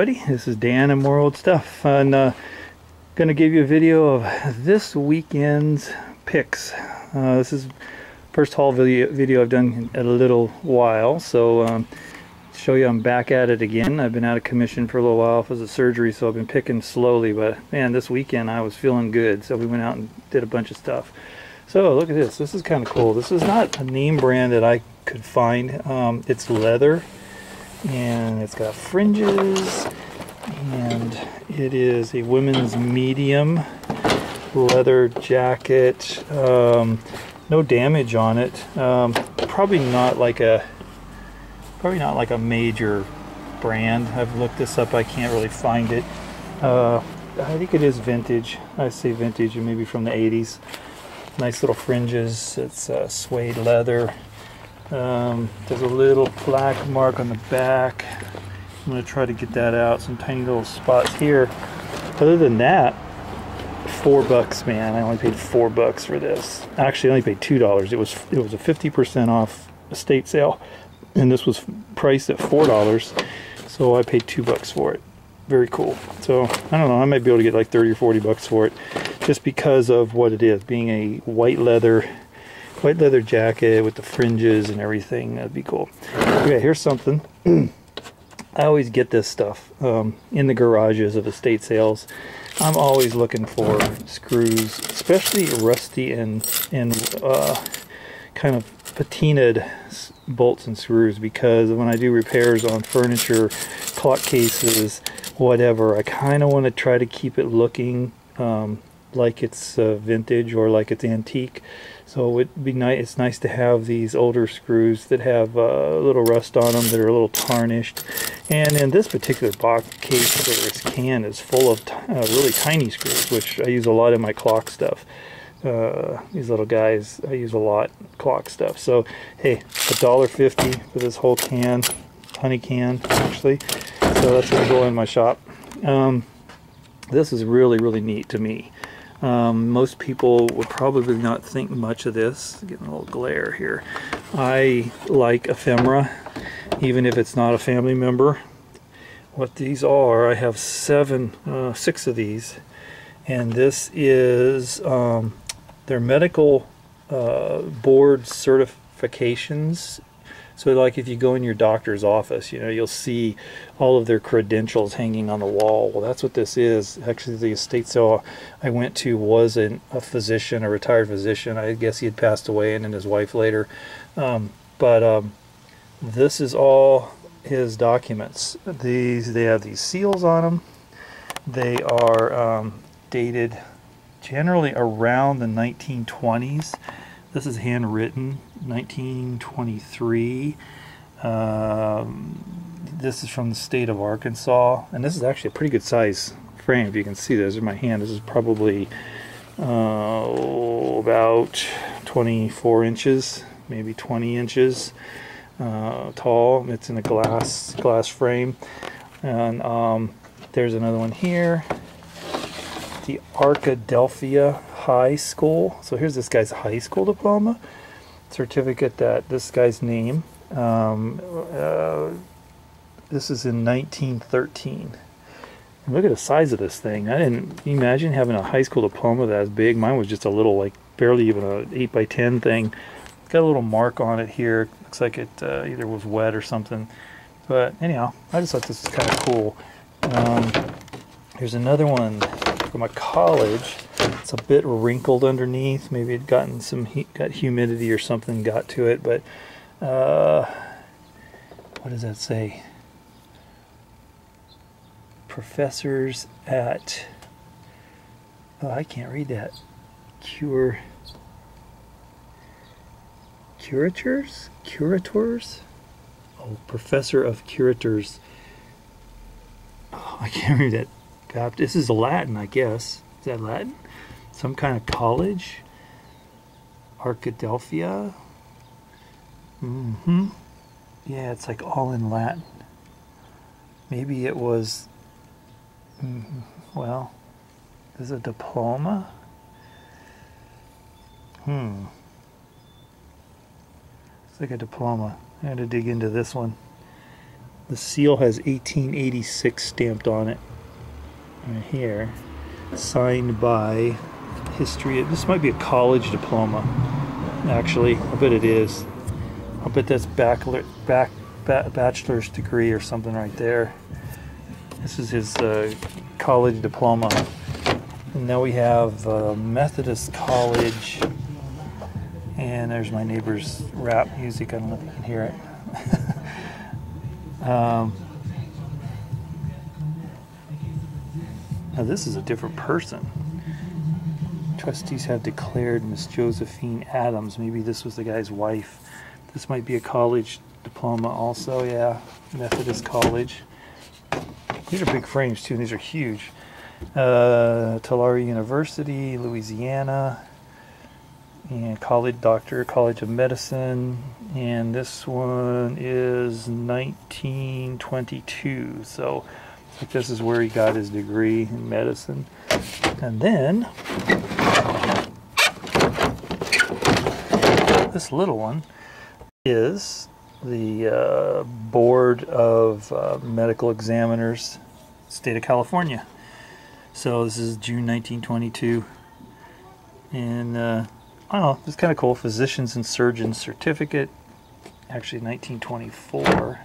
everybody, this is Dan and More Old Stuff, and gonna give you a video of this weekend's picks. This is first haul video I've done in a little while, so show you I'm back at it again. I've been out of commission for a little while because of surgery, so I've been picking slowly, but man, this weekend I was feeling good, so we went out and did a bunch of stuff. So look at this. This is kind of cool. This is not a name brand that I could find. It's leather, and it's got fringes, and it is a women's medium leather jacket. No damage on it. Probably not like a major brand. I've looked this up. I can't really find it. I think it is vintage. I say vintage, and maybe from the 80s. Nice little fringes. It's suede leather. There's a little black mark on the back. I'm going to try to get that out. Some tiny little spots here. Other than that, $4, man. I only paid $4 for this. Actually, I only paid $2. It was a 50% off estate sale, and this was priced at $4, so I paid $2 for it. Very cool. So I don't know. I might be able to get like 30 or 40 bucks for it, just because of what it is, being a white leather jacket with the fringes and everything. That'd be cool. Okay, here's something. I always get this stuff in the garages of estate sales. I'm always looking for screws, especially rusty and kind of patinaed bolts and screws, because when I do repairs on furniture, clock cases, whatever, I kind of want to try to keep it looking like it's vintage or like it's antique. So it'd be nice. It's nice to have these older screws that have a little rust on them, that are a little tarnished. And in this particular box case, or this can, is full of really tiny screws, which I use a lot in my clock stuff. These little guys, I use a lot clock stuff. So hey, $1.50 for this whole can, honey can actually. So that's gonna go in my shop. This is really neat to me. Most people would probably not think much of this. Getting a little glare here. I like ephemera, even if it's not a family member. What these are, I have 6 of these, and this is their medical board certifications. So like if you go in your doctor's office, you know, you'll see all of their credentials hanging on the wall. Well, that's what this is. Actually, the estate sale I went to was a physician, a retired physician. I guess he had passed away, and then his wife later. This is all his documents. They have these seals on them. They are dated generally around the 1920s. This is handwritten, 1923. This is from the state of Arkansas, and this is actually a pretty good size frame. If you can see this in my hand, this is probably about 24 inches, maybe 20 inches tall. It's in a glass frame, and there's another one here. The Arkadelphia High School. So here's this guy's high school diploma certificate, that this guy's name. This is in 1913. And look at the size of this thing. I didn't imagine having a high school diploma that big. Mine was just a little, like barely even a 8x10 thing. It's got a little mark on it here. Looks like it either was wet or something. But anyhow, I just thought this was kind of cool. Here's another one from a college. It's a bit wrinkled underneath. Maybe it gotten some got humidity or something got to it. But what does that say? Professors at, oh, I can't read that. Curators? Oh, professor of curators. Oh, I can't read that. God, this is Latin, I guess. Is that Latin? Some kind of college? Arkadelphia? Yeah, it's like all in Latin. Maybe it was, well, is it a diploma? It's like a diploma. I had to dig into this one. The seal has 1886 stamped on it. Right here. Signed by history. This might be a college diploma. Actually, I bet it is. I bet that's bachelor's degree or something right there. This is his college diploma. And now we have Methodist College. And there's my neighbor's rap music. I don't know if you can hear it. Now this is a different person. Trustees have declared Miss Josephine Adams. Maybe this was the guy's wife. This might be a college diploma also. Yeah, Methodist College. These are big frames too. These are huge. Tulare University, Louisiana. And College of Medicine, and this one is 1922. So this is where he got his degree in medicine. And then this little one is the Board of Medical Examiners, State of California. So this is June 1922, and I don't know, it's kind of cool. Physicians and Surgeons Certificate, actually 1924,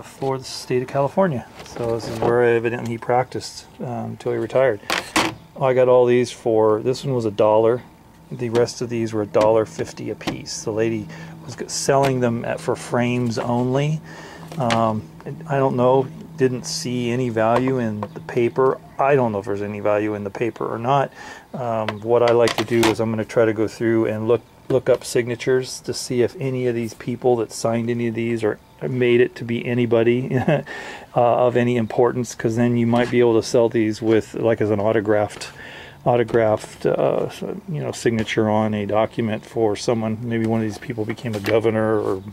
for the state of California. So this is where evidently he practiced until he retired. I got all these for, this one was $1. The rest of these were $1.50 a piece. The lady was selling them for frames only. I don't know, didn't see any value in the paper. I don't know if there's any value in the paper or not. What I like to do is I'm going to try to go through and look up signatures to see if any of these people that signed any of these or made it to be anybody of any importance, because then you might be able to sell these with, like, as an autographed signature on a document for someone. Maybe one of these people became a governor or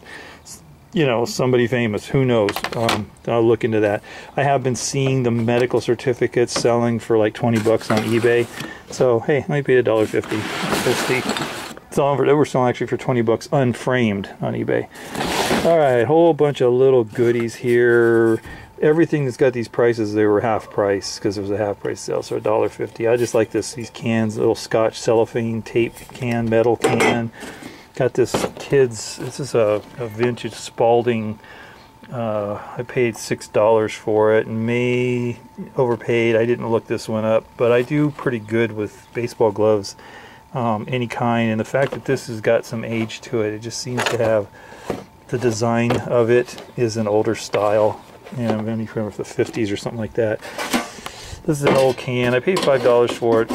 somebody famous, who knows. I'll look into that. I have been seeing the medical certificates selling for like 20 bucks on eBay. So hey, I paid $1.50. We'll see. They were selling actually for 20 bucks unframed on eBay. All right, whole bunch of little goodies here. Everything that's got these prices, they were half price because it was a half price sale, so $1.50. I just like these cans, little Scotch cellophane tape can, metal can. Got this kids, this is a vintage Spalding. I paid $6 for it, and may overpaid. I didn't look this one up, but I do pretty good with baseball gloves, any kind. And the fact that this has got some age to it, it just seems to have, the design of it is an older style. Maybe from the 50s or something like that. This is an old can. I paid $5 for it.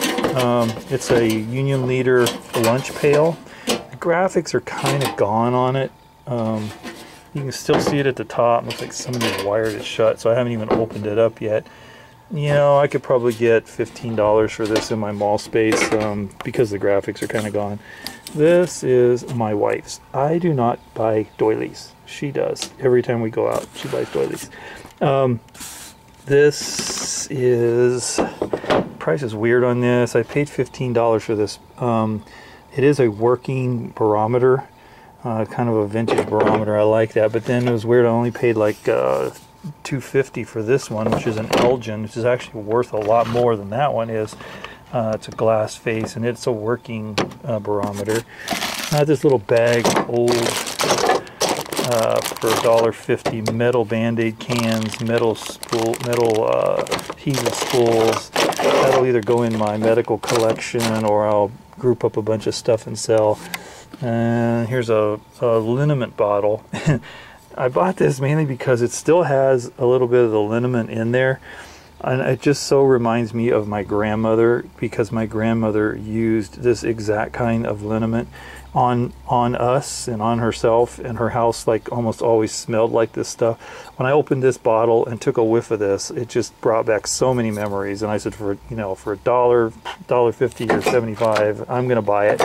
It's a Union Leader lunch pail. The graphics are kind of gone on it. You can still see it at the top. Looks like somebody wired it shut, so I haven't even opened it up yet. I could probably get $15 for this in my mall space because the graphics are kind of gone. This is my wife's. I do not buy doilies. She does. Every time we go out, she buys doilies. This is, price is weird on this. I paid $15 for this. It is a working barometer, kind of a vintage barometer. I like that, but then it was weird. I only paid like $2.50 for this one, which is an Elgin, which is actually worth a lot more than that one is. It's a glass face, and it's a working barometer. This little bag, old, for $1.50, metal Band-Aid cans, metal spool, metal adhesive spools. That'll either go in my medical collection, or I'll group up a bunch of stuff and sell. And here's a liniment bottle. I bought this mainly because it still has a little bit of the liniment in there. And it just so reminds me of my grandmother, because my grandmother used this exact kind of liniment on us and on herself, and her house like almost always smelled like this stuff. When I opened this bottle and took a whiff of this, it just brought back so many memories. And I said, for $1, $1.50 or 75, I'm gonna buy it.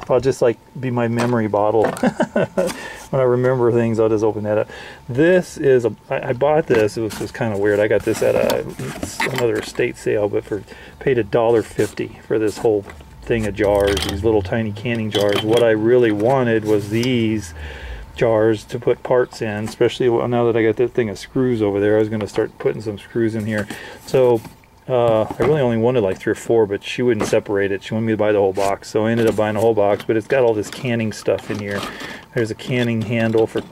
I'll just like be my memory bottle. When I remember things, I'll just open that up. This is I bought this. It was just kind of weird. I got this at another estate sale, but paid $1.50 for this whole thing of jars, these little tiny canning jars. What I really wanted was these jars to put parts in, especially now that I got that thing of screws over there. I was going to start putting some screws in here. So I really only wanted like 3 or 4, but she wouldn't separate it. She wanted me to buy the whole box, so I ended up buying the whole box. But it's got all this canning stuff in here. There's a canning handle for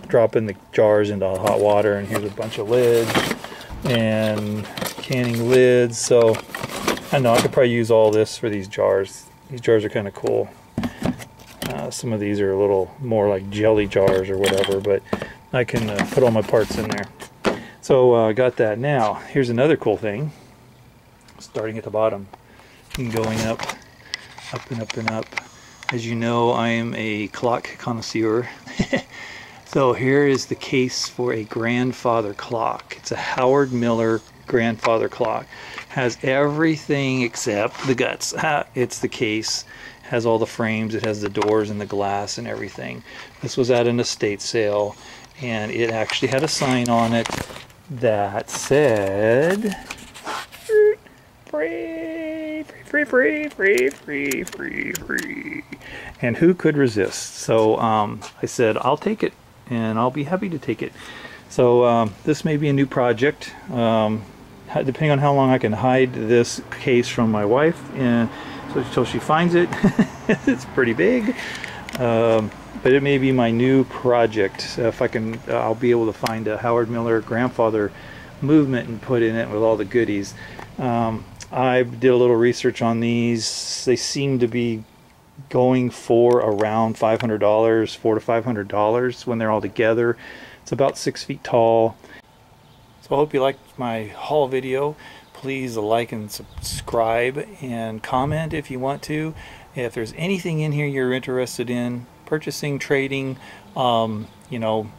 dropping the jars into hot water, and here's a bunch of lids and canning lids. So I know I could probably use all this for these jars. These jars are kind of cool. Some of these are a little more like jelly jars or whatever, but I can put all my parts in there. So I got that. Now here's another cool thing, starting at the bottom and going up and up and up. As you know, I am a clock connoisseur. So here is the case for a grandfather clock. It's a Howard Miller grandfather clock. Has everything except the guts. It's the case. Has all the frames. It has the doors and the glass and everything. This was at an estate sale, and it actually had a sign on it that said free, free, free, free, free, free, free. And who could resist? So I said, I'll take it, and I'll be happy to take it. So this may be a new project, depending on how long I can hide this case from my wife, and so until she finds it. It's pretty big, but it may be my new project. If I can, I'll be able to find a Howard Miller grandfather movement and put in it with all the goodies. I did a little research on these. They seem to be going for around $500, $400 to $500 when they're all together. It's about 6 feet tall. So I hope you liked my haul video. Please like and subscribe and comment if you want to. If there's anything in here you're interested in purchasing, trading, you know,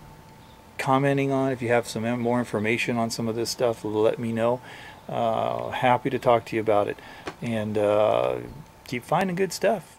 commenting on, if you have some more information on some of this stuff, let me know. Happy to talk to you about it, and keep finding good stuff.